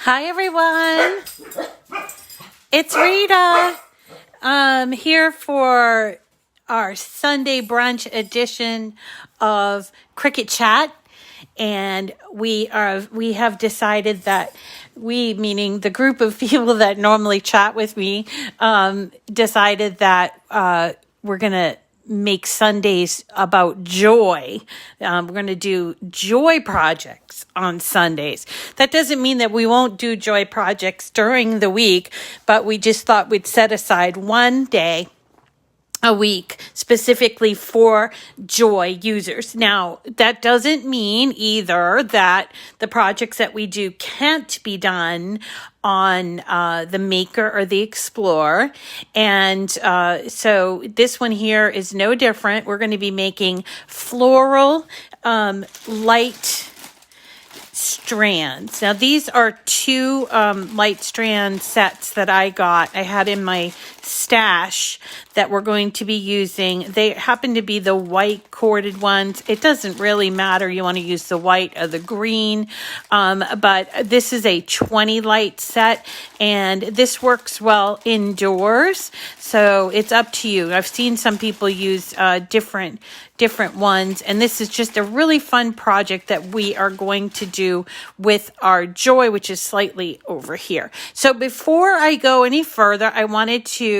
Hi everyone, it's Rita. Here for our Sunday brunch edition of Cricut Chat, and we have decided that we, meaning the group of people that normally chat with me, decided that we're gonna make Sundays about joy. We're going to do joy projects on Sundays. That doesn't mean that we won't do joy projects during the week, but we just thought we'd set aside one day a week specifically for joy users. Now, that doesn't mean either that the projects that we do can't be done on the Maker or the Explorer. And so this one here is no different. We're going to be making floral light strands. Now, these are two light strand sets that I got. I had in my stash that we're going to be using. They happen to be the white corded ones. It doesn't really matter. You want to use the white or the green. But this is a 20 light set, and this works well indoors. So it's up to you. I've seen some people use different ones, and this is just a really fun project that we are going to do with our joy, which is slightly over here. So before I go any further, I wanted to,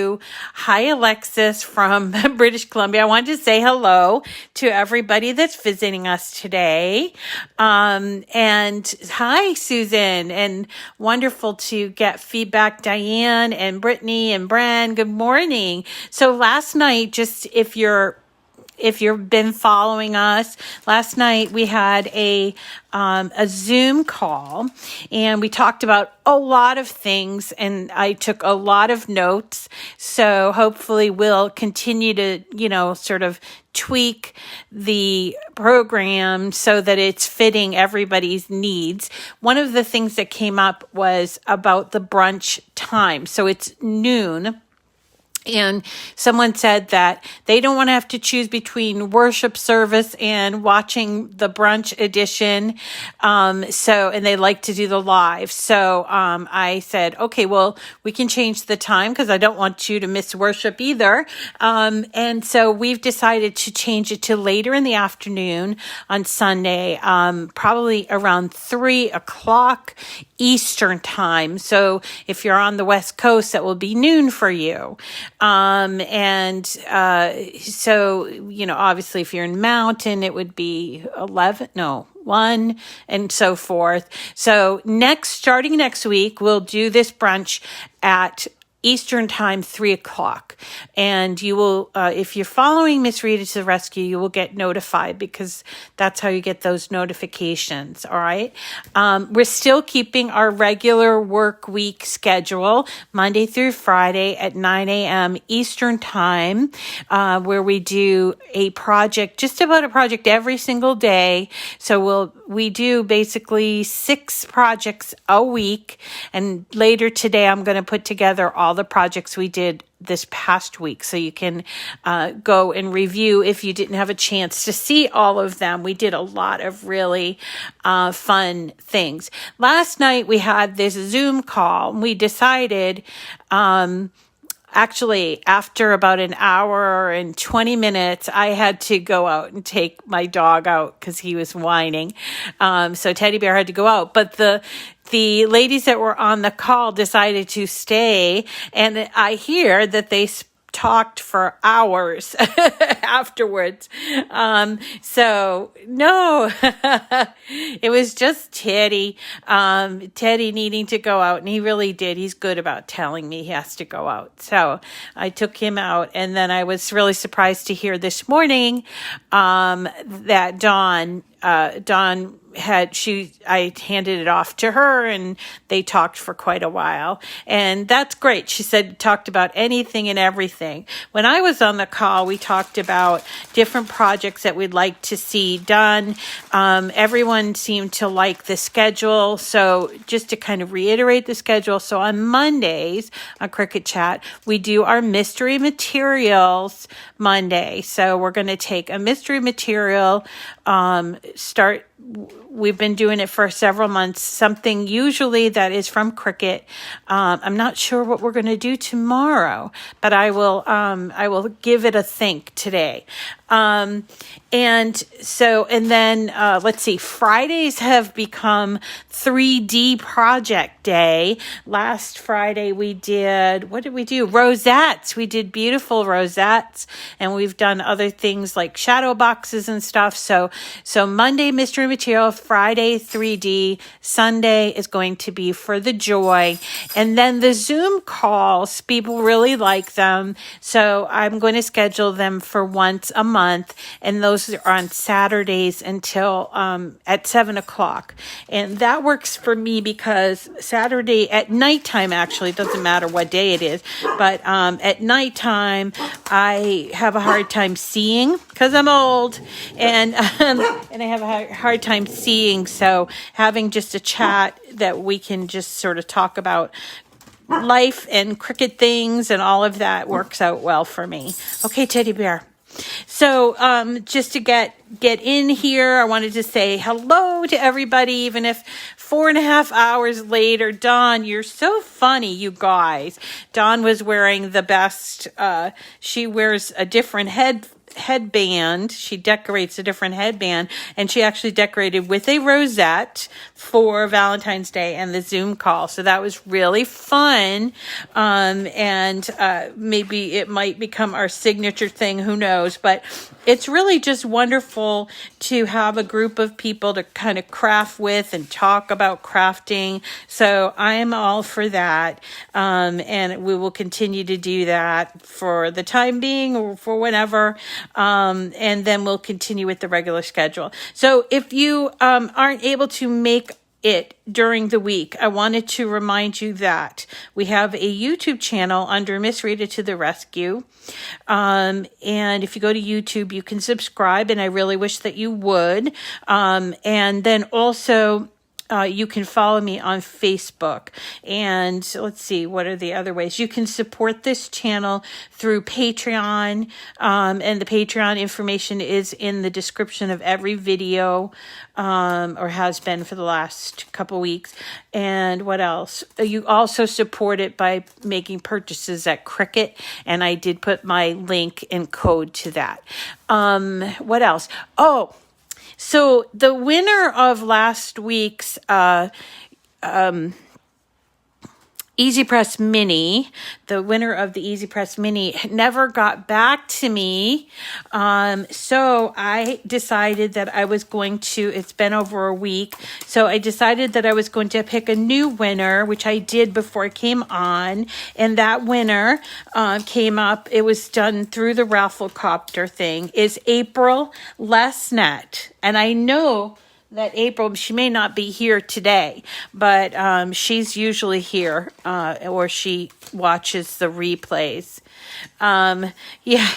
hi Alexis from British Columbia, I wanted to say hello to everybody that's visiting us today. And hi Susan, and wonderful to get feedback. Diane and Brittany and Bren, good morning. So last night, just if you've been following us, last night we had a Zoom call, and we talked about a lot of things, and I took a lot of notes. So hopefully we'll continue to, sort of tweak the program so that it's fitting everybody's needs. One of the things that came up was about the brunch time. So it's noon. And someone said that they don't want to have to choose between worship service and watching the Brunch Edition. And they like to do the live. So I said, okay, well, we can change the time because I don't want you to miss worship either. And so we've decided to change it to later in the afternoon on Sunday, probably around 3:00 Eastern time. So if you're on the West Coast, that will be noon for you. Obviously if you're in Mountain, it would be 1 and so forth. So starting next week, we'll do this brunch at Eastern time, 3:00. And you will, if you're following Miss Rita to the rescue, you will get notified because that's how you get those notifications. All right. We're still keeping our regular work week schedule, Monday through Friday at 9 a.m. Eastern time, where we do just about a project every single day. So we do basically 6 projects a week. And later today, I'm going to put together all the projects we did this past week, so you can go and review if you didn't have a chance to see all of them. We did a lot of really fun things. Last night we had this Zoom call, and we decided actually, after about an hour and 20 minutes, I had to go out and take my dog out because he was whining. So Teddy Bear had to go out. But the ladies that were on the call decided to stay, and I hear that they talked for hours afterwards. So no, it was just Teddy needing to go out, and he really did. He's good about telling me he has to go out. So I took him out, and then I was really surprised to hear this morning, that Dawn I handed it off to her, and they talked for quite a while, and that's great. She talked about anything and everything. When I was on the call, we talked about different projects that we'd like to see done. Everyone seemed to like the schedule. So just to kind of reiterate the schedule. So on Mondays on Cricut Chat, we do our mystery materials Monday. So we're going to take a mystery material, start we've been doing it for several months, something usually that is from Cricut. I'm not sure what we're going to do tomorrow, but I will give it a think today. And then let's see, Fridays have become 3D project day. Last Friday what did we do? Rosettes. We did beautiful rosettes, and we've done other things like shadow boxes and stuff. So Monday, mystery material, Friday, 3D, Sunday is going to be for the joy. And then the Zoom calls, people really like them. So I'm going to schedule them for once a month, and those are on Saturdays until at 7:00. And that works for me because Saturday at nighttime, actually, it doesn't matter what day it is, but at nighttime, I have a hard time seeing because I'm old, and I have a hard time seeing. So having just a chat that we can just sort of talk about life and Cricut things and all of that works out well for me. Okay, teddy bear. So just to get in here, I wanted to say hello to everybody, even if 4.5 hours later. Dawn, you're so funny, you guys. Dawn was wearing the best. She wears a different headband. She decorates a different headband, and she actually decorated with a rosette for Valentine's Day and the Zoom call. So that was really fun. And maybe it might become our signature thing. Who knows? But it's really just wonderful to have a group of people to kind of craft with and talk about crafting. So I am all for that. And we will continue to do that for the time being or for whenever. And then we'll continue with the regular schedule. So if you aren't able to make it during the week, I wanted to remind you that we have a YouTube channel under Miss Rita to the Rescue. And if you go to YouTube, you can subscribe, and I really wish that you would. And then also, you can follow me on Facebook. And let's see, what are the other ways? You can support this channel through Patreon. And the Patreon information is in the description of every video, or has been for the last couple weeks. And what else? You also support it by making purchases at Cricut. And I did put my link and code to that. What else? Oh, so the winner of last week's Easy Press Mini, the winner of the Easy Press Mini never got back to me. So I decided that I was going to, it's been over a week. So I decided that I was going to pick a new winner, which I did before I came on. And that winner came up, it was done through the Rafflecopter thing, is April Lesnett. And I know that April, she may not be here today, but she's usually here, or she watches the replays. Yeah.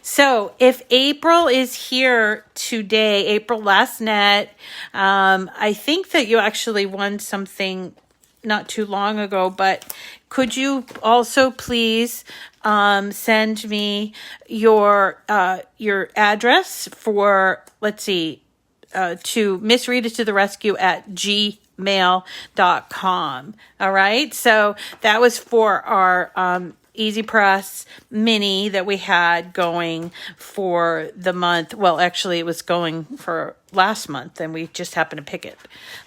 So if April is here today, April Lesnett, I think that you actually won something not too long ago, but could you also please send me your address for, let's see, to Miss Rita to the Rescue at gmail.com. All right. So that was for our Easy Press Mini that we had going for the month. Well, actually, it was going for last month, and we just happened to pick it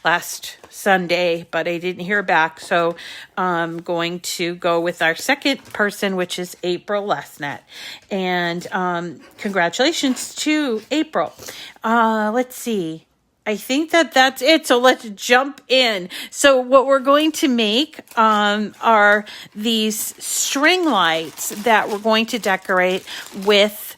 last Sunday, but I didn't hear back. So I'm going to go with our second person, which is April Lesnett. And congratulations to April. Let's see. I think that that's it. So let's jump in. So what we're going to make are these string lights that we're going to decorate with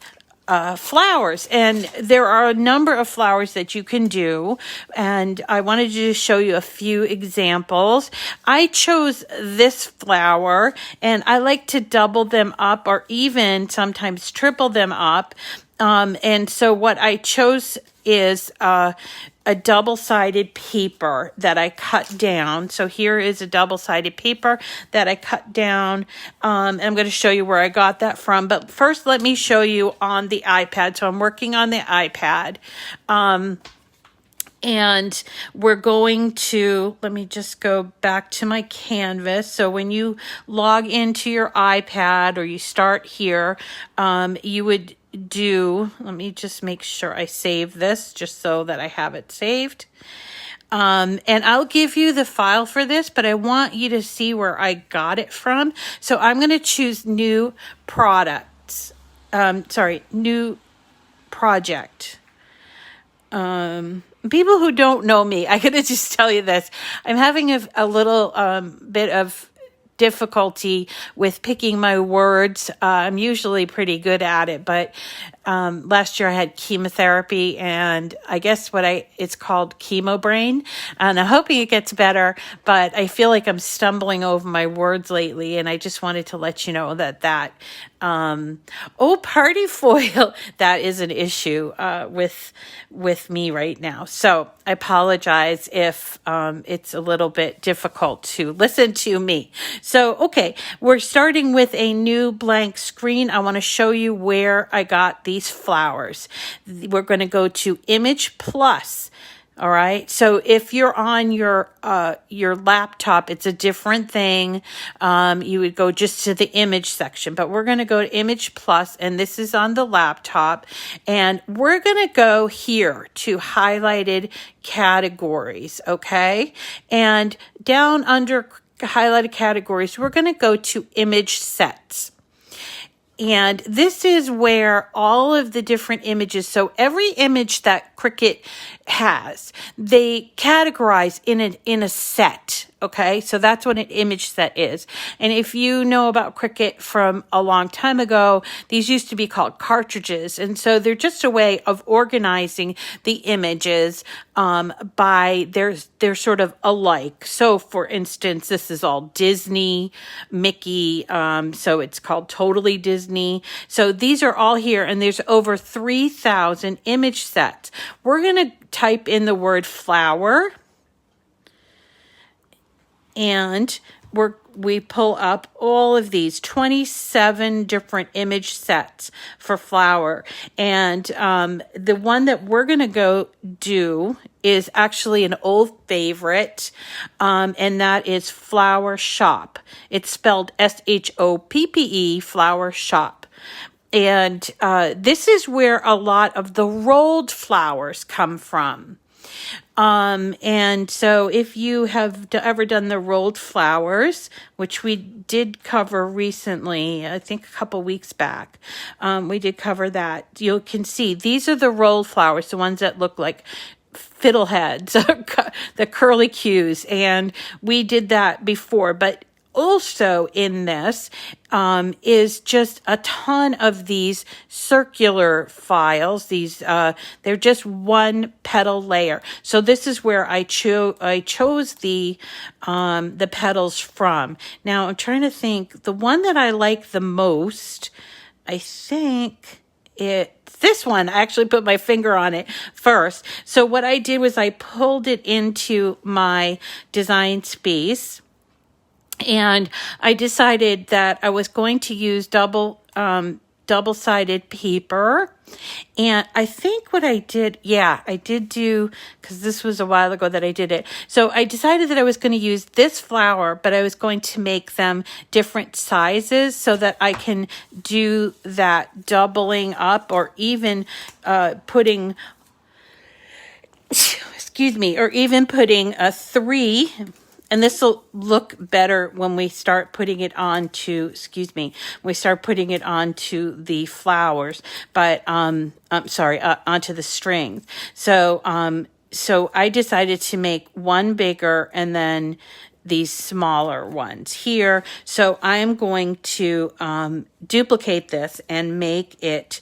flowers. And there are a number of flowers that you can do. And I wanted to just show you a few examples. I chose this flower, and I like to double them up or even sometimes triple them up. And so what I chose is a double-sided paper that I cut down. So here is a double-sided paper that I cut down. And I'm going to show you where I got that from. But first, let me show you on the iPad. So I'm working on the iPad. And we're going to, let me just go back to my canvas. So when you log into your iPad or you start here, you would do, let me just make sure I save this just so that I have it saved. And I'll give you the file for this, but I want you to see where I got it from. So I'm going to choose new products. New project. People who don't know me, I gotta just tell you this. I'm having a little bit of difficulty with picking my words. I'm usually pretty good at it, but last year I had chemotherapy, and I guess it's called chemo brain, and I'm hoping it gets better, but I feel like I'm stumbling over my words lately, and I just wanted to let you know that party foil, that is an issue with me right now. So I apologize if it's a little bit difficult to listen to me. So, okay, we're starting with a new blank screen. I want to show you where I got these flowers. We're going to go to Image Plus. All right. So if you're on your laptop, it's a different thing. You would go just to the image section, but we're going to go to Image Plus, and this is on the laptop, and we're going to go here to highlighted categories. Okay. And down under highlighted categories, we're going to go to image sets. And this is where all of the different images, so every image that Cricut has, they categorize in a set. Okay, so that's what an image set is. And if you know about Cricut from a long time ago, these used to be called cartridges. And so they're just a way of organizing the images by they're sort of alike. So for instance, this is all Disney, Mickey, so it's called Totally Disney. So these are all here, and there's over 3,000 image sets. We're going to type in the word flower, and we pull up all of these 27 different image sets for flower. And the one that we're going to go do is actually an old favorite, and that is Flower Shop. It's spelled SHOPPE, Flower Shop. And this is where a lot of the rolled flowers come from. And so if you have ever done the rolled flowers, which we did cover recently, I think a couple weeks back, we did cover that. You can see these are the rolled flowers, the ones that look like fiddleheads, the curly cues. And we did that before, but also in this is just a ton of these circular files. These they're just one petal layer. So this is where I chose the petals from. Now I'm trying to think. The one that I like the most, I think it's this one. I actually put my finger on it first. So what I did was I pulled it into my design space. And I decided that I was going to use double-sided paper. And I think what I did, I did do, because this was a while ago that I did it. So I decided that I was going to use this flower, but I was going to make them different sizes so that I can do that doubling up, or even putting a 3. And this will look better when we start putting it onto, the flowers, but, onto the strings. So I decided to make one bigger and then these smaller ones here. So I'm going to duplicate this and make it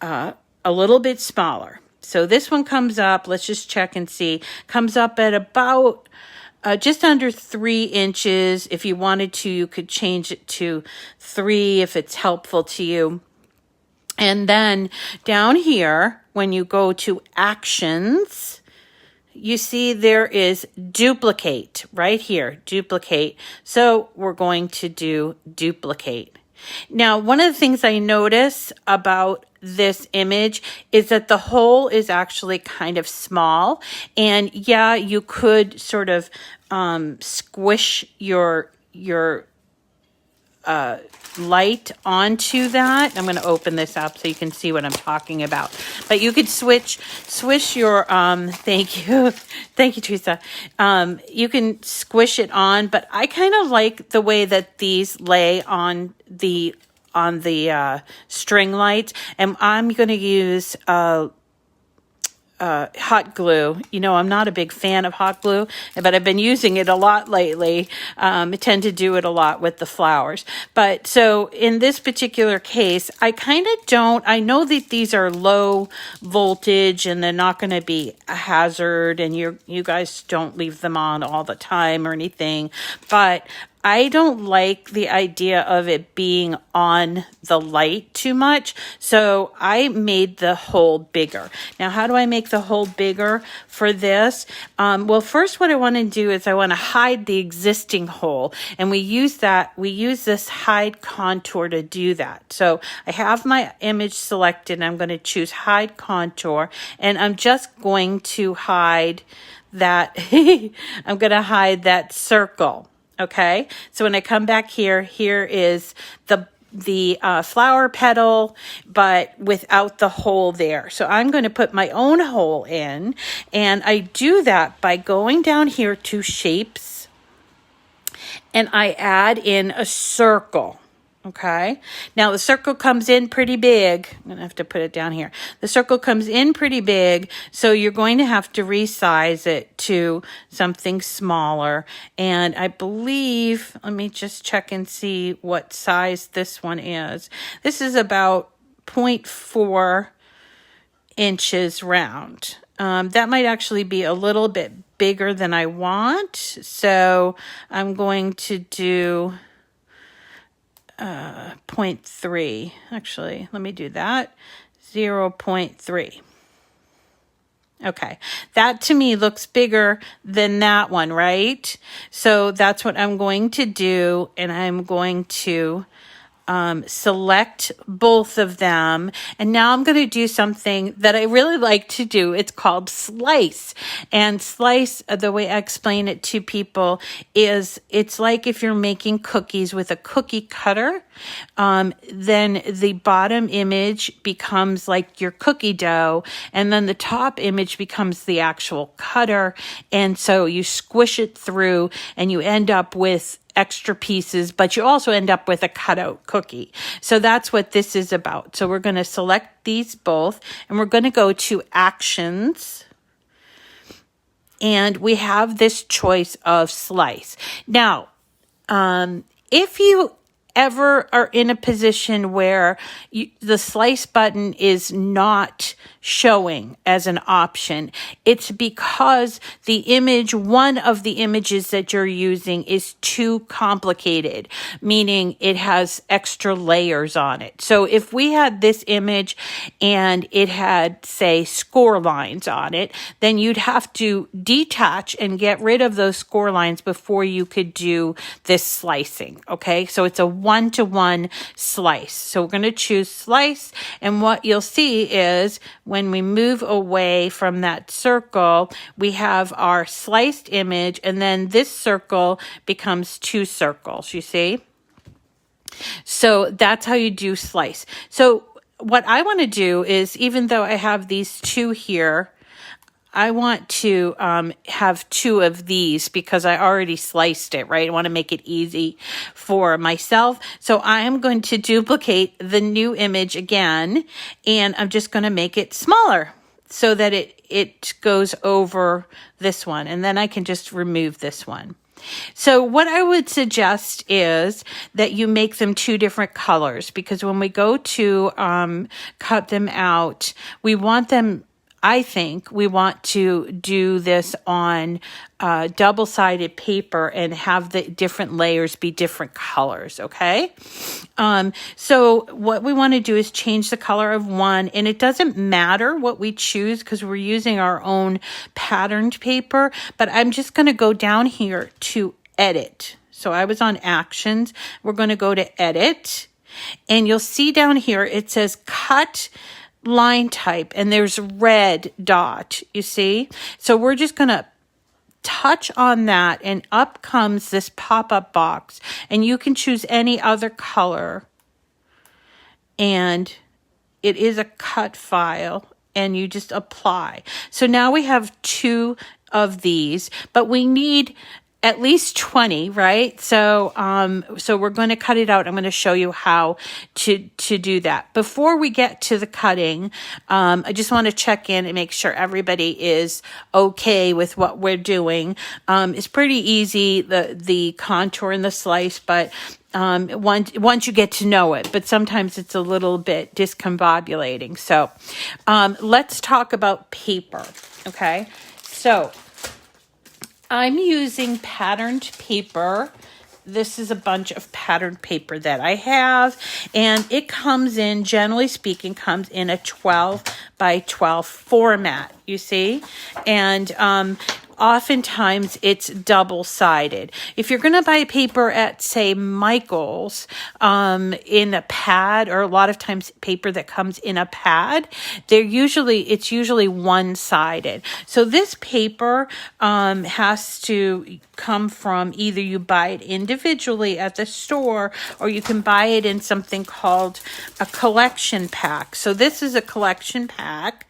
a little bit smaller. So this one comes up, let's just check and see, comes up at about just under 3 inches. If you wanted to, you could change it to 3 if it's helpful to you. And then down here, when you go to Actions, you see there is Duplicate right here, Duplicate. So we're going to do Duplicate. Now, one of the things I notice about this image is that the hole is actually kind of small. And yeah, you could sort of squish your light onto that. I'm going to open this up so you can see what I'm talking about. But you could swish your thank you, Teresa. You can squish it on, but I kind of like the way that these lay on the string lights, and I'm going to use hot glue. You know, I'm not a big fan of hot glue, but I've been using it a lot lately. I tend to do it a lot with the flowers. But so in this particular case, I kind of don't, I know that these are low voltage and they're not going to be a hazard, and you guys don't leave them on all the time or anything, but I don't like the idea of it being on the light too much, so I made the hole bigger. Now, how do I make the hole bigger for this? Well, first what I want to do is I want to hide the existing hole, and we use this hide contour to do that. So I have my image selected, and I'm going to choose hide contour, and I'm just going to hide that, I'm going to hide that circle. Okay, so when I come back here, here is the flower petal, but without the hole there. So I'm going to put my own hole in, and I do that by going down here to shapes, and I add in a circle. Okay, now the circle comes in pretty big. I'm going to have to put it down here. The circle comes in pretty big, so you're going to have to resize it to something smaller. And I believe, let me just check and see what size this one is. This is about 0.4 inches round. That might actually be a little bit bigger than I want, so I'm going to do 0.3. Actually, let me do that. 0.3. Okay, that to me looks bigger than that one, right? So that's what I'm going to do, and I'm going to select both of them. And now I'm going to do something that I really like to do. It's called slice. And slice, the way I explain it to people is it's like if you're making cookies with a cookie cutter, then the bottom image becomes like your cookie dough, and then the top image becomes the actual cutter. And so you squish it through and you end up with extra pieces, but you also end up with a cutout cookie. So that's what this is about. So we're going to select these both, and we're going to go to actions, and we have this choice of slice. Now, if you ever are in a position where the slice button is not showing as an option, it's because one of the images that you're using is too complicated, meaning it has extra layers on it. So if we had this image and it had, say, score lines on it, then you'd have to detach and get rid of those score lines before you could do this slicing. Okay, so it's a one-to-one slice. So we're going to choose slice, and what you'll see is when we move away from that circle, we have our sliced image, and then this circle becomes two circles, you see? So that's how you do slice. So what I want to do is, even though I have these two here, I want to have two of these because I already sliced it, right? I want to make it easy for myself. So I am going to duplicate the new image again, and I'm just going to make it smaller so that it goes over this one, and then I can just remove this one. So what I would suggest is that you make them two different colors, because when we go to cut them out, I think we want to do this on double-sided paper and have the different layers be different colors, okay? So what we want to do is change the color of one, and it doesn't matter what we choose because we're using our own patterned paper, but I'm just going to go down here to edit. So I was on actions. We're going to go to edit. And you'll see down here, it says cut line type, and there's red dot, you see? So we're just going to touch on that, and up comes this pop-up box, and you can choose any other color, and it is a cut file, and you just apply. So now we have 2 of these, but we need at least 20, right? So we're going to cut it out. I'm going to show you how to do that. Before we get to the cutting, I just want to check in and make sure everybody is okay with what we're doing. It's pretty easy, the contour and the slice, but once you get to know it, but sometimes it's a little bit discombobulating. So let's talk about paper, okay? So I'm using patterned paper. This is a bunch of patterned paper that I have, and it comes in, generally speaking, comes in a 12 by 12 format, you see? And oftentimes it's double-sided. If you're going to buy paper at, say, Michael's, in a pad, or a lot of times paper that comes in a pad, it's usually one-sided. So this paper has to come from, either you buy it individually at the store, or you can buy it in something called a collection pack. So this is a collection pack.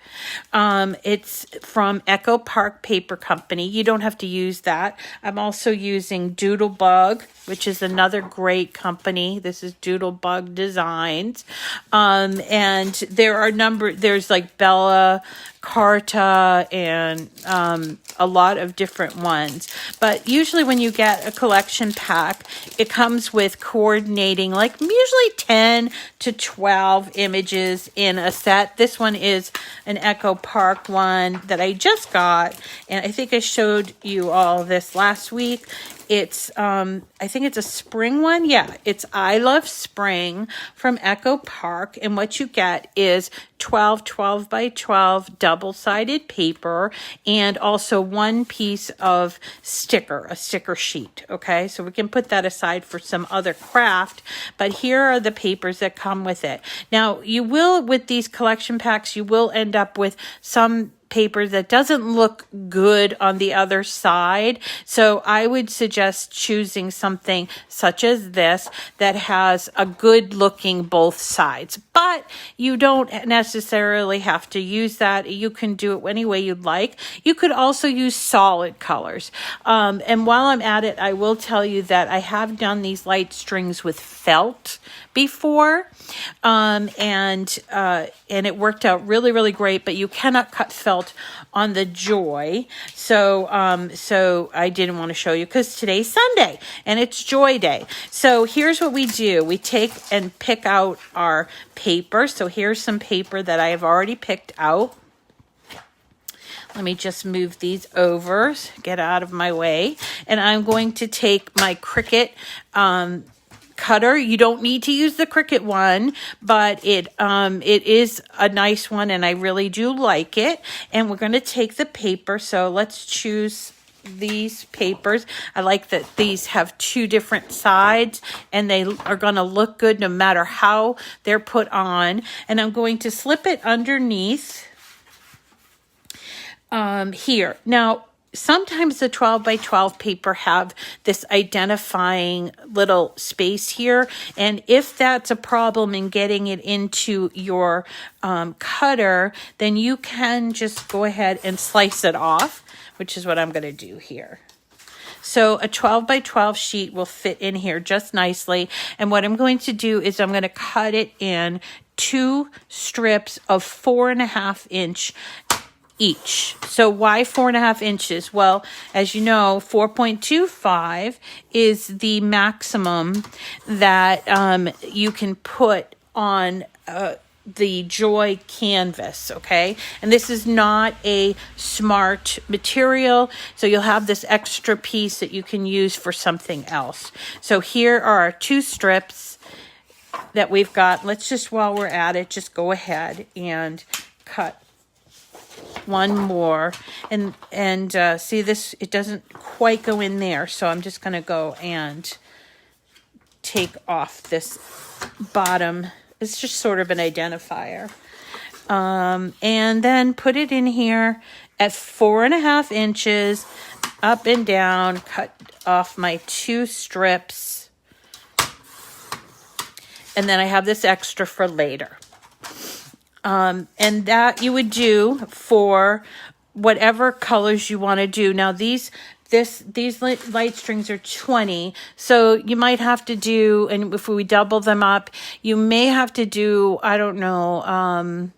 It's from Echo Park Paper Company. You don't have to use that. I'm also using Doodlebug, which is another great company. This is Doodlebug Designs. And there's like Bella, Carta, and a lot of different ones. But usually when you get a collection pack, it comes with coordinating, like usually 10 to 12 images in a set. This one is an Echo Park one that I just got, and I think I showed you all this last week. It's, I think it's a spring one. Yeah, it's I Love Spring from Echo Park. And what you get is 12 by 12 double-sided paper, and also one piece of a sticker sheet. Okay, so we can put that aside for some other craft, but here are the papers that come with it. Now, with these collection packs, you will end up with some paper that doesn't look good on the other side. So I would suggest choosing something such as this that has a good looking both sides. But you don't necessarily have to use that. You can do it any way you'd like. You could also use solid colors. And while I'm at it, I will tell you that I have done these light strings with felt before, and it worked out really, really great, but you cannot cut felt on the Joy. So I didn't want to show you, because today's Sunday and it's Joy Day. So here's what we do. We take and pick out our paper. So here's some paper that I have already picked out. Let me just move these over, get out of my way. And I'm going to take my Cricut cutter. You don't need to use the Cricut one, but it is a nice one, and I really do like it. And we're going to take the paper. So let's choose these papers. I like that these have 2 different sides, and they are going to look good no matter how they're put on. And I'm going to slip it underneath here. Now, sometimes the 12 by 12 paper have this identifying little space here. And if that's a problem in getting it into your cutter, then you can just go ahead and slice it off, which is what I'm going to do here. So a 12 by 12 sheet will fit in here just nicely. And what I'm going to do is I'm going to cut it in 2 strips of 4.5 inch each. So why 4.5 inches? Well, as you know, 4.25 is the maximum that you can put on the Joy canvas, okay? And this is not a smart material, so you'll have this extra piece that you can use for something else. So here are our 2 strips that we've got. Let's just, while we're at it, just go ahead and cut one more, and see this, it doesn't quite go in there, so I'm just going to go and take off this bottom. It's just sort of an identifier. And then put it in here at 4.5 inches, up and down, cut off my 2 strips. And then I have this extra for later. And that you would do for whatever colors you want to do. Now these light strings are 20, so you might have to do, and if we double them up, you may have to do, I don't know,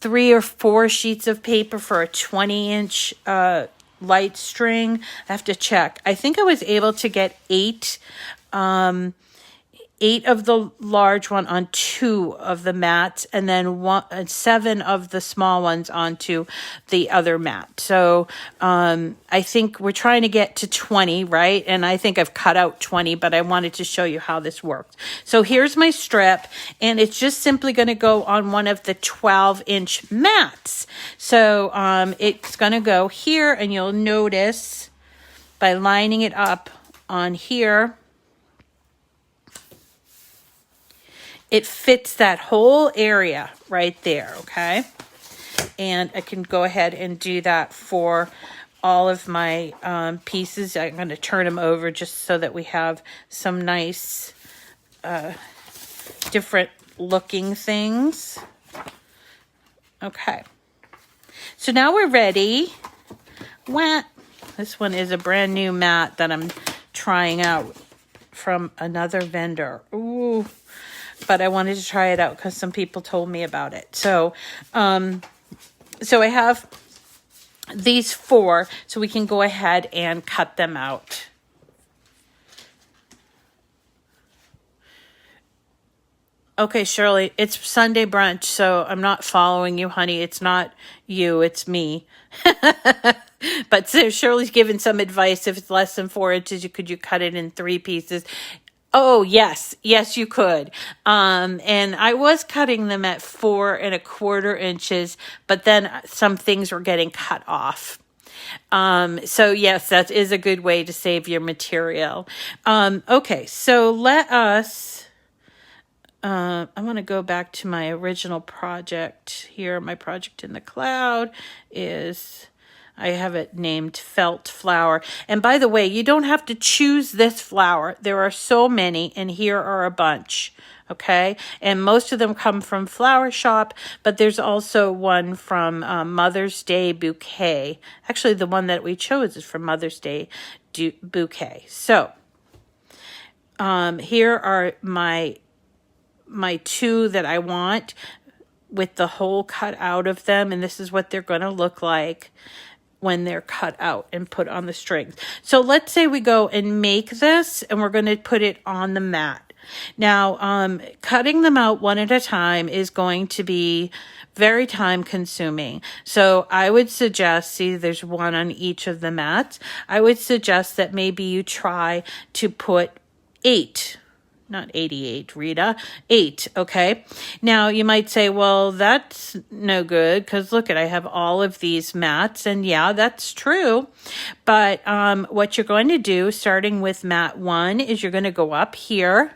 3 or 4 sheets of paper for a 20-inch light string. I have to check. I think I was able to get 8 of the large one on 2 of the mats, and then 7 of the small ones onto the other mat. So I think we're trying to get to 20, right? And I think I've cut out 20, but I wanted to show you how this works. So here's my strip, and it's just simply going to go on one of the 12-inch mats. So it's going to go here, and you'll notice by lining it up on here, it fits that whole area right there, okay? And I can go ahead and do that for all of my pieces. I'm going to turn them over just so that we have some nice different looking things. Okay. So now we're ready. This one is a brand new mat that I'm trying out from another vendor. Ooh. But I wanted to try it out because some people told me about it. So I have these 4, so we can go ahead and cut them out. Okay, Shirley, it's Sunday brunch, so I'm not following you, honey. It's not you, it's me. But so Shirley's given some advice. If it's less than 4 inches, could you cut it in 3 pieces? Oh, yes, you could. And I was cutting them at 4.25 inches, but then some things were getting cut off. So yes, that is a good way to save your material. Okay, so let us, I want to go back to my original project here. My project in the cloud is, I have it named Felt Flower. And by the way, you don't have to choose this flower. There are so many, and here are a bunch, okay? And most of them come from Flower Shop, but there's also one from Mother's Day Bouquet. Actually, the one that we chose is from Mother's Day Bouquet. So here are my 2 that I want with the hole cut out of them, and this is what they're going to look like when they're cut out and put on the strings. So let's say we go and make this, and we're going to put it on the mat. Now, cutting them out one at a time is going to be very time consuming. So I would suggest, see, there's 1 on each of the mats. I would suggest that maybe you try to put 8. Not 88, Rita, 8, okay? Now, you might say, well, that's no good because look I have all of these mats, and yeah, that's true. But what you're going to do, starting with mat 1, is you're going to go up here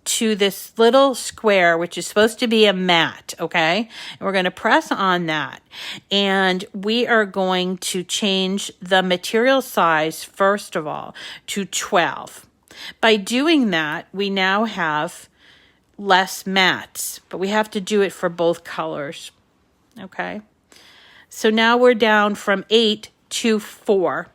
to this little square, which is supposed to be a mat, okay? And we're going to press on that. And we are going to change the material size, first of all, to 12. By doing that, we now have less mats, but we have to do it for both colors, okay? So now we're down from 8 to 4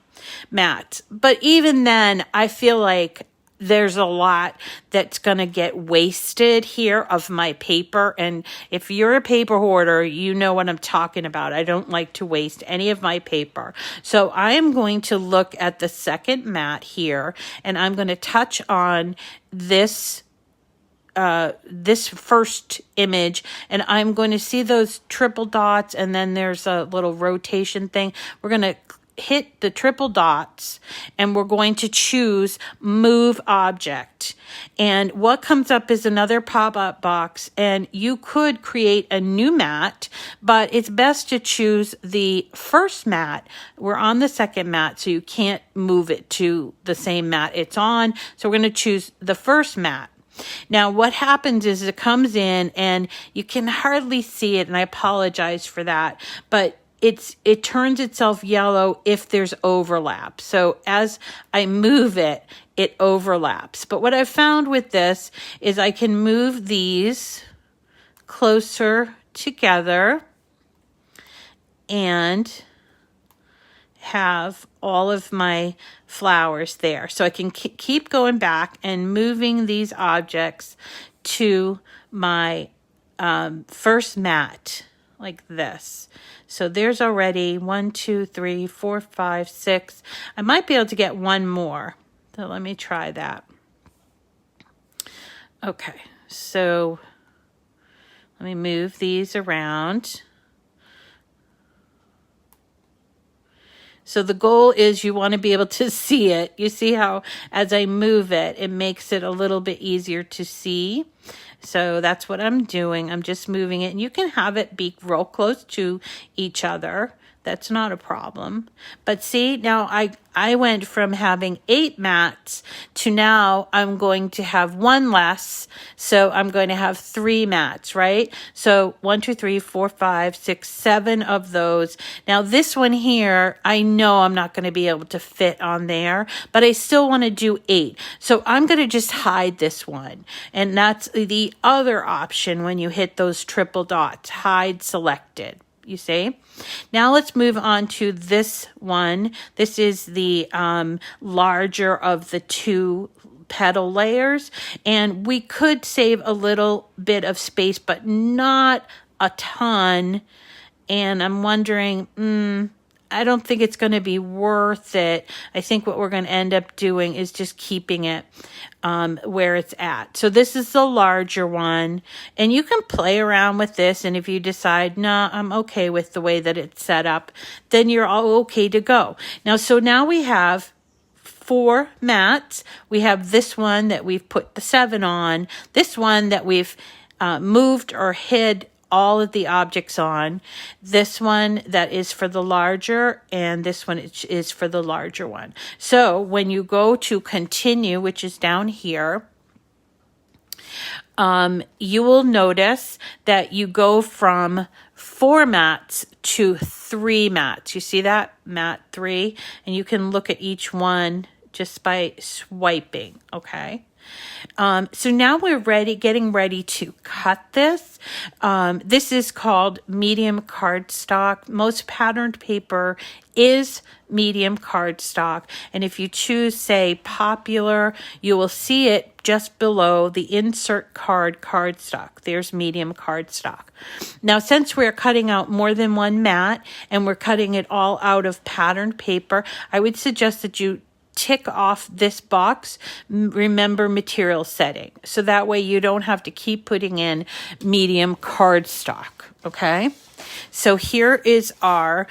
mats. But even then, I feel like there's a lot that's going to get wasted here of my paper. And if you're a paper hoarder, you know what I'm talking about. I don't like to waste any of my paper. So I am going to look at the second mat here, and I'm going to touch on this first image, and I'm going to see those triple dots, and then there's a little rotation thing. We're going to hit the triple dots and we're going to choose move object. And what comes up is another pop-up box, and you could create a new mat, but it's best to choose the first mat. We're on the second mat, so you can't move it to the same mat it's on. So we're going to choose the first mat. Now, what happens is it comes in and you can hardly see it, and I apologize for that, but it turns itself yellow if there's overlap. So as I move it, it overlaps. But what I've found with this is I can move these closer together and have all of my flowers there. So I can keep going back and moving these objects to my first mat like this. So there's already 1, 2, 3, 4, 5, 6. I might be able to get one more. So let me try that. Okay, so let me move these around. So the goal is you want to be able to see it. You see how as I move it, it makes it a little bit easier to see. So that's what I'm doing. I'm just moving it. And you can have it be real close to each other. That's not a problem. But see, now I went from having 8 mats to now I'm going to have one less. So I'm going to have 3 mats, right? So 1, 2, 3, 4, 5, 6, 7 of those. Now this one here, I know I'm not going to be able to fit on there, but I still want to do 8. So I'm going to just hide this one. And that's the other option when you hit those triple dots, hide selected. You see? Now let's move on to this one. This is the larger of the 2 petal layers, and we could save a little bit of space, but not a ton. And I'm wondering, I don't think it's going to be worth it. I think what we're going to end up doing is just keeping it where it's at. So this is the larger one, and you can play around with this, and if you decide, nah, I'm okay with the way that it's set up, then you're all okay to go. Now we have 4 mats. We have this one that we've put the 7 on, this one that we've moved or hid all of the objects on, this one that is for the larger, and this one is for the larger one. So when you go to continue, which is down here, you will notice that you go from 4 mats to 3 mats. You see that? Mat 3. And you can look at each one just by swiping, okay? So now we're getting ready to cut this. This is called medium cardstock. Most patterned paper is medium cardstock. And if you choose, say, popular, you will see it just below the insert cardstock. There's medium cardstock. Now, since we're cutting out more than one mat and we're cutting it all out of patterned paper, I would suggest that you tick off this box, remember material setting. So that way you don't have to keep putting in medium cardstock, okay? So here is our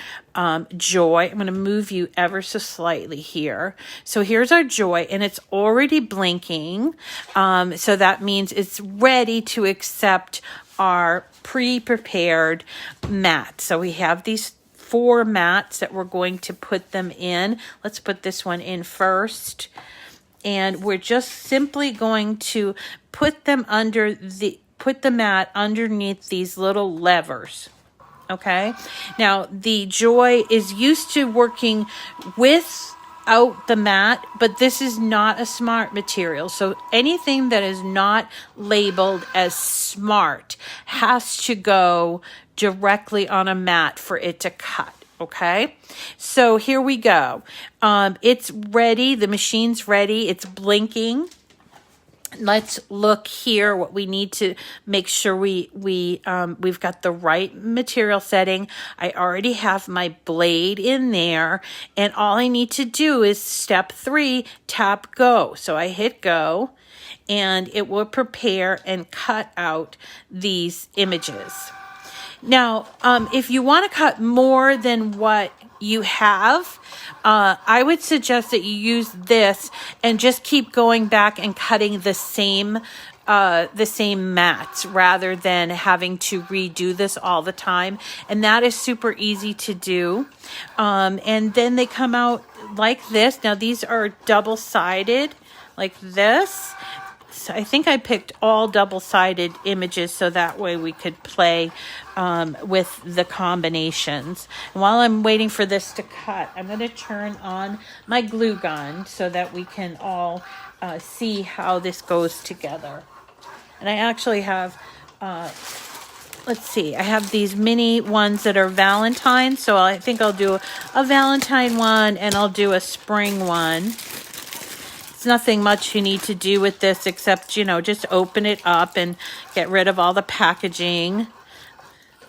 Joy. I'm going to move you ever so slightly here. So here's our Joy, and it's already blinking. So that means it's ready to accept our pre-prepared mat. So we have these 4 mats that we're going to put them in. Let's put this one in first. And we're just simply going to put them put the mat underneath these little levers. Okay. Now the Joy is used to working without the mat, but this is not a smart material. So anything that is not labeled as smart has to go directly on a mat for it to cut. Okay, so here we go. It's ready. The machine's ready. It's blinking. Let's look here. What we need to make sure we've got the right material setting. I already have my blade in there, and all I need to do is step 3, tap go. So I hit go, and it will prepare and cut out these images. Now, if you want to cut more than what you have, I would suggest that you use this and just keep going back and cutting the same mats rather than having to redo this all the time. And that is super easy to do. And then they come out like this. Now these are double-sided like this. So I think I picked all double-sided images so that way we could play with the combinations. And while I'm waiting for this to cut, I'm going to turn on my glue gun so that we can all see how this goes together. And I actually have, let's see, I have these mini ones that are Valentine. So I think I'll do a Valentine one and I'll do a spring one. It's nothing much you need to do with this except, you know, just open it up and get rid of all the packaging.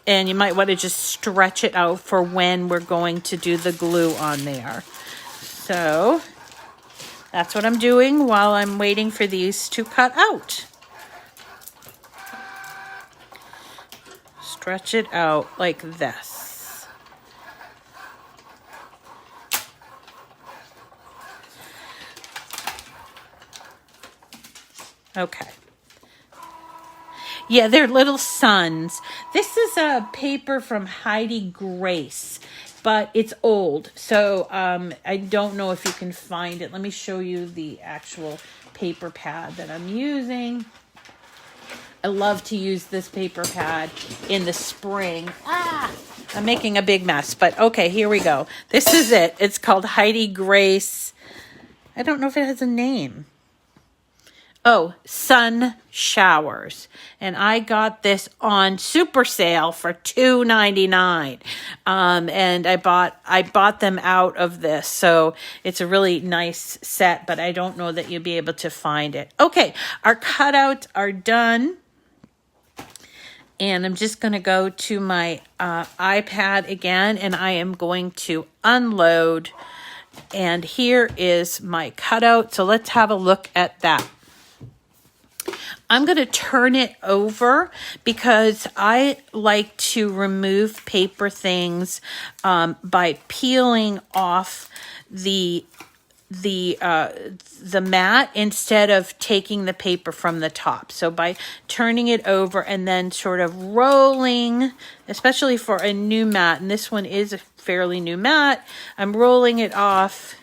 And you might want to just stretch it out for when we're going to do the glue on there. So that's what I'm doing while I'm waiting for these to cut out. Stretch it out like this. Okay. Yeah, they're little suns. This is a paper from Heidi Grace, but it's old. So I don't know if you can find it. Let me show you the actual paper pad that I'm using. I love to use this paper pad in the spring. I'm making a big mess, but okay, here we go. This is it. It's called Heidi Grace. I don't know if it has a name. Oh, Sun Showers. And I got this on super sale for $2.99. And I bought them out of this. So it's a really nice set, but I don't know that you'll be able to find it. Okay, our cutouts are done. And I'm just going to go to my iPad again, and I am going to unload. And here is my cutout. So let's have a look at that. I'm going to turn it over because I like to remove paper things by peeling off the mat instead of taking the paper from the top. So by turning it over and then sort of rolling, especially for a new mat, and this one is a fairly new mat, I'm rolling it off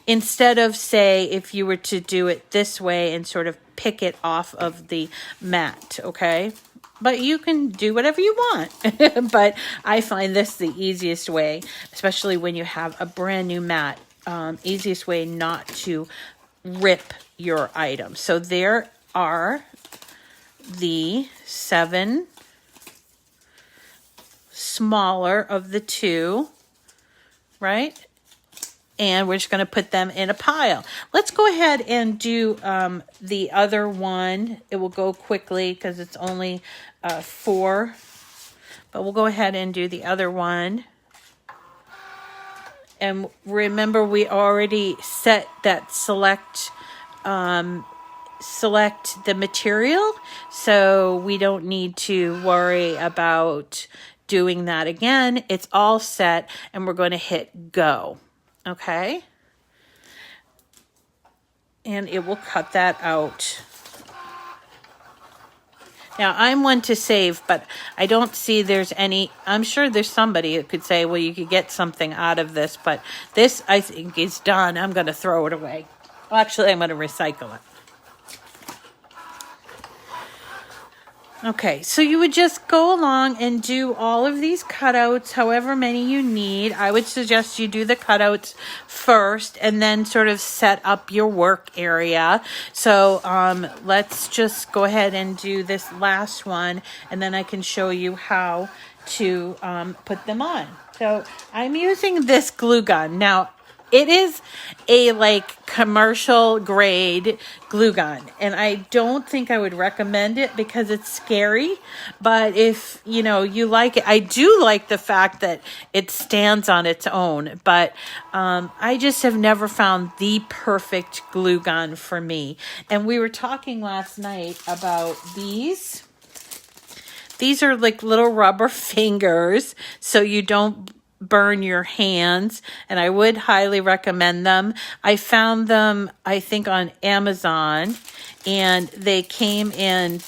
instead of, say, if you were to do it this way and sort of pick it off of the mat, okay? But you can do whatever you want. But I find this the easiest way, especially when you have a brand new mat. Easiest way not to rip your item. So there are the 7 smaller of the 2, right? And we're just going to put them in a pile. Let's go ahead and do the other one. It will go quickly because it's only 4. But we'll go ahead and do the other one. And remember, we already set that select the material. So we don't need to worry about doing that again. It's all set, and we're going to hit go. Okay, and it will cut that out. Now, I'm one to save, but I don't see there's any. I'm sure there's somebody that could say, well, you could get something out of this, but this, I think, is done. I'm going to throw it away. Well, actually, I'm going to recycle it. Okay, so you would just go along and do all of these cutouts, however many you need. I would suggest you do the cutouts first and then sort of set up your work area. So let's just go ahead and do this last one, and then I can show you how to put them on. So I'm using this glue gun. Now, it is a commercial grade glue gun, and I don't think I would recommend it because it's scary. But if you like it, I do like the fact that it stands on its own. But I just have never found the perfect glue gun for me. And we were talking last night about these. these are like little rubber fingers so you don't burn your hands, and I would highly recommend them. I found them, I think, on Amazon, and they came in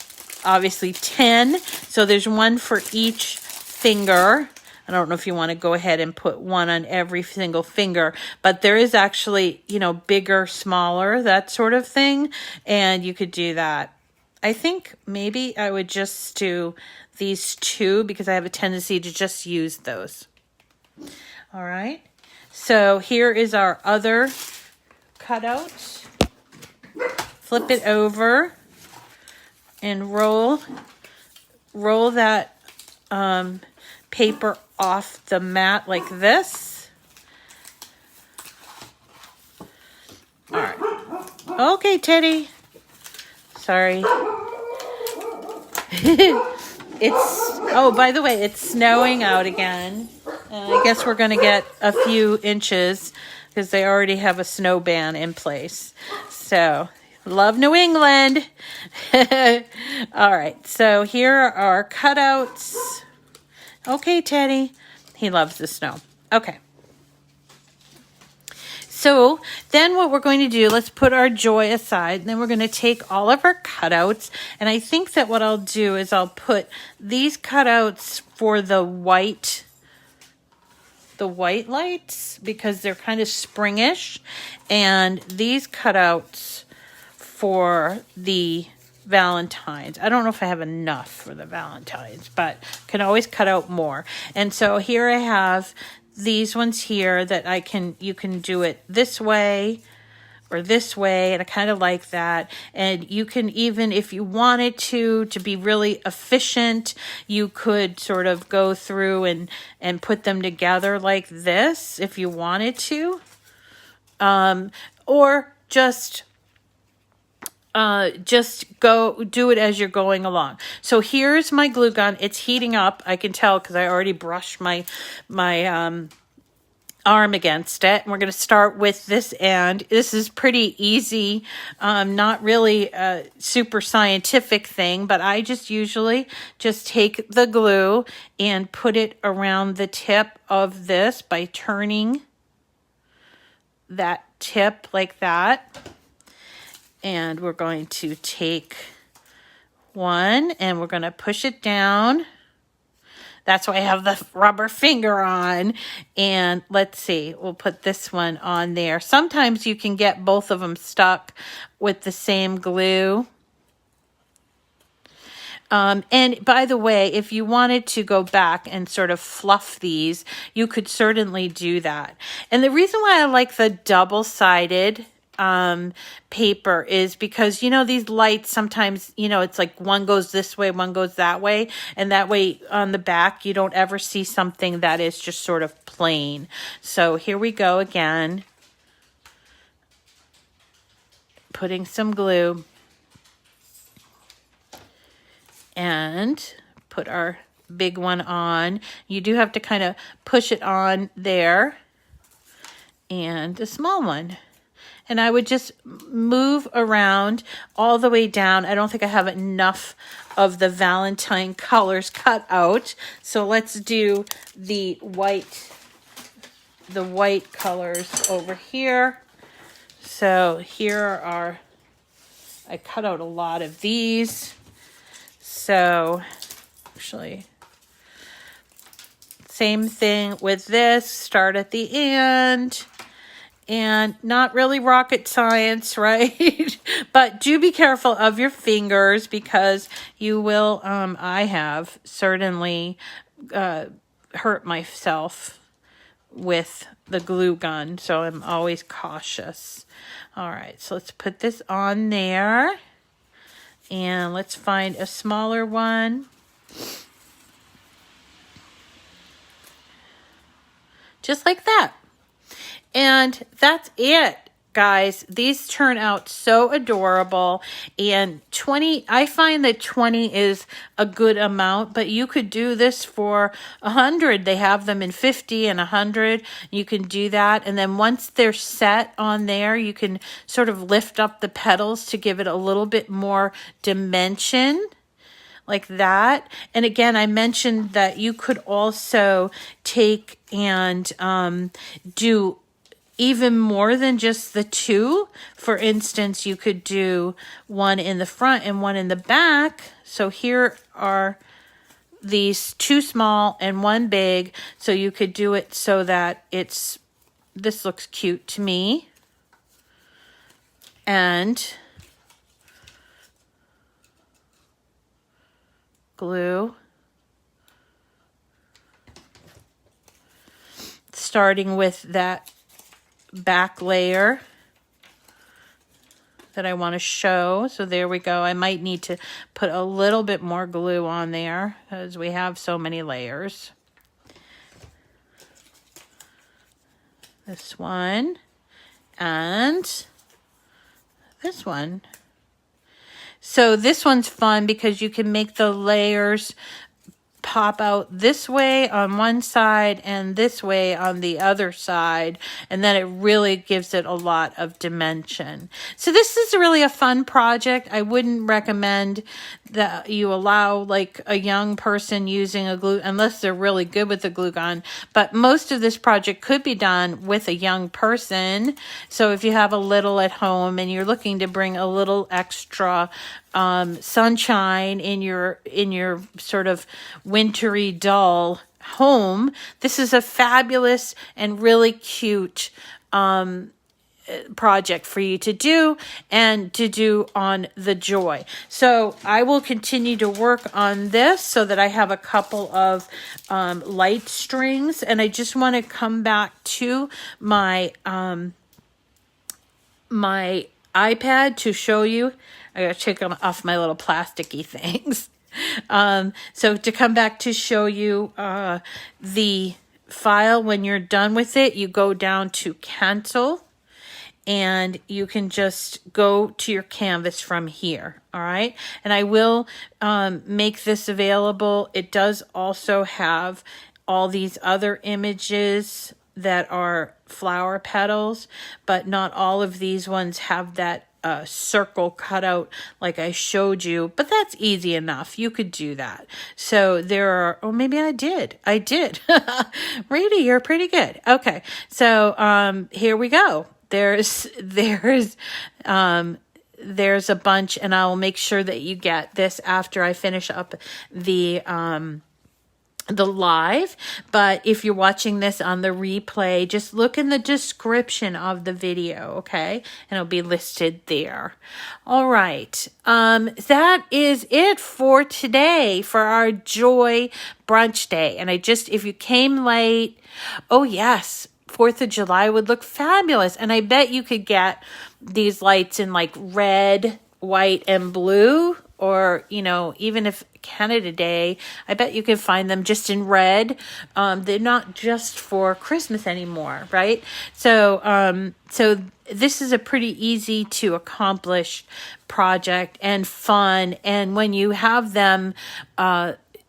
obviously 10, so there's one for each finger. I don't know if you want to go ahead and put one on every single finger, but there is actually, you know, bigger, smaller, that sort of thing, and you could do that. I think maybe I would just do these two because I have a tendency to just use those. All right, so here is our other cutout. Flip it over and roll that paper off the mat like this. All right. Okay, Teddy. Sorry. Oh, by the way, it's snowing out again. And I guess we're going to get a few inches because they already have a snow ban in place. So, love New England. All right, so here are our cutouts. Okay, Teddy. He loves the snow. Okay. So then what we're going to do, let's put our Joy aside, and then we're going to take all of our cutouts, and I think that what I'll do is I'll put these cutouts for the white lights because they're kind of springish, and these cutouts for the Valentines. I don't know if I have enough for the Valentines, but can always cut out more. And so here I have these ones here that you can do it this way or this way, and I kind of like that. And you can even, if you wanted to be really efficient, you could sort of go through and put them together like this if you wanted to. Or just go do it as you're going along. So here's my glue gun. It's heating up. I can tell because I already brushed my arm against it. And we're going to start with this end. This is pretty easy, not really a super scientific thing, but I just usually just take the glue and put it around the tip of this by turning that tip like that. And we're going to take one and we're going to push it down. That's why I have the rubber finger on. And let's see, we'll put this one on there. Sometimes you can get both of them stuck with the same glue. And by the way, if you wanted to go back and sort of fluff these, you could certainly do that. And the reason why I like the double-sided paper is because, you know, these lights sometimes, you know, it's like one goes this way, one goes that way, and that way on the back you don't ever see something that is just sort of plain. So here we go again, putting some glue and put our big one on. You do have to kind of push it on there, and a small one. And I would just move around all the way down. I don't think I have enough of the Valentine colors cut out. So let's do the white colors over here. So here are, I cut out a lot of these. So actually, same thing with this, start at the end. And not really rocket science, right? But do be careful of your fingers because you will, I have certainly hurt myself with the glue gun. So I'm always cautious. All right, so let's put this on there. And let's find a smaller one. Just like that. And that's it, guys. These turn out so adorable. And 20, I find that 20 is a good amount, but you could do this for 100. They have them in 50 and 100. You can do that. And then once they're set on there, you can sort of lift up the petals to give it a little bit more dimension. like that. And again, I mentioned that you could also take and do even more than just the two. For instance, you could do one in the front and one in the back. So here are these two small and one big. So you could do it so that this looks cute to me. And glue. Starting with that back layer that I want to show. So there we go. I might need to put a little bit more glue on there because we have so many layers. This one and this one. So this one's fun because you can make the layers pop out this way on one side and this way on the other side, and then it really gives it a lot of dimension. So this is really a fun project. I wouldn't recommend that you allow like a young person using a glue unless they're really good with the glue gun, but most of this project could be done with a young person. So if you have a little at home and you're looking to bring a little extra sunshine in your sort of wintry dull home, this is a fabulous and really cute project for you to do and to do on the Joy. So I will continue to work on this so that I have a couple of light strings, and I just want to come back to my my iPad to show you. I gotta take off my little plasticky things. So to come back to show you the file, when you're done with it, you go down to cancel and you can just go to your canvas from here. All right. And I will make this available. It does also have all these other images that are flower petals, but not all of these ones have that circle cut out like I showed you, but that's easy enough. You could do that. So there are, oh, maybe I did. Rita, you're pretty good. Okay. So here we go. There's a bunch, and I will make sure that you get this after I finish up the live. But if you're watching this on the replay, just look in the description of the video, okay? And it'll be listed there. All right. That is it for today for our Joy brunch day. And if you came late, oh yes, 4th of July would look fabulous. And I bet you could get these lights in like red, white, and blue. Or, even if Canada Day, I bet you can find them just in red. They're not just for Christmas anymore, right? So this is a pretty easy to accomplish project and fun. And when you have them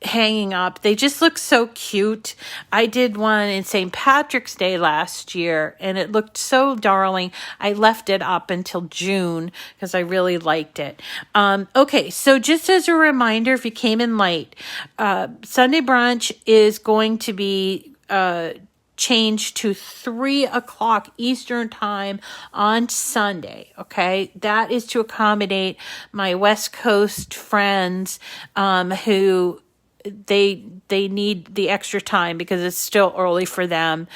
hanging up, they just look so cute. I did one in St. Patrick's Day last year and it looked so darling. I left it up until June because I really liked it. Okay, so just as a reminder, if you came in late, Sunday brunch is going to be changed to 3:00 Eastern time on Sunday. Okay, that is to accommodate my West Coast friends who they need the extra time because it's still early for them.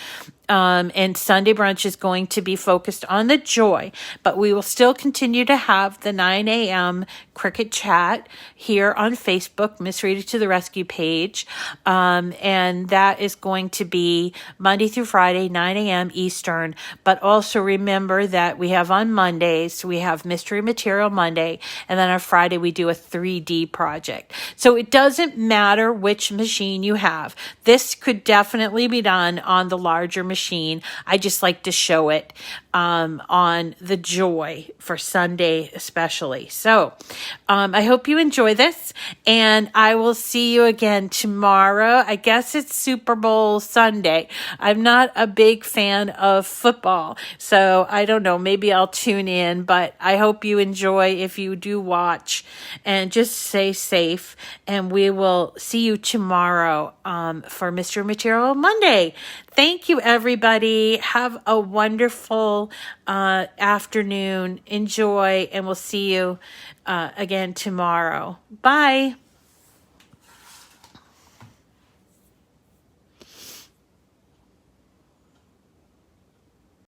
And Sunday brunch is going to be focused on the Joy, but we will still continue to have the 9 a.m. Cricut Chat here on Facebook, Miss Rita to the Rescue page. And that is going to be Monday through Friday, 9 a.m. Eastern. But also remember that we have on Mondays, we have Mystery Material Monday, and then on Friday we do a 3D project. So it doesn't matter which machine you have. This could definitely be done on the larger machine. I just like to show it on the Joy for Sunday especially. So I hope you enjoy this, and I will see you again tomorrow. I guess it's Super Bowl Sunday. I'm not a big fan of football, so I don't know. Maybe I'll tune in, but I hope you enjoy if you do watch, and just stay safe, and we will see you tomorrow for Mr. Material Monday. Thank you, everybody. Have a wonderful afternoon. Enjoy, and we'll see you again tomorrow. Bye.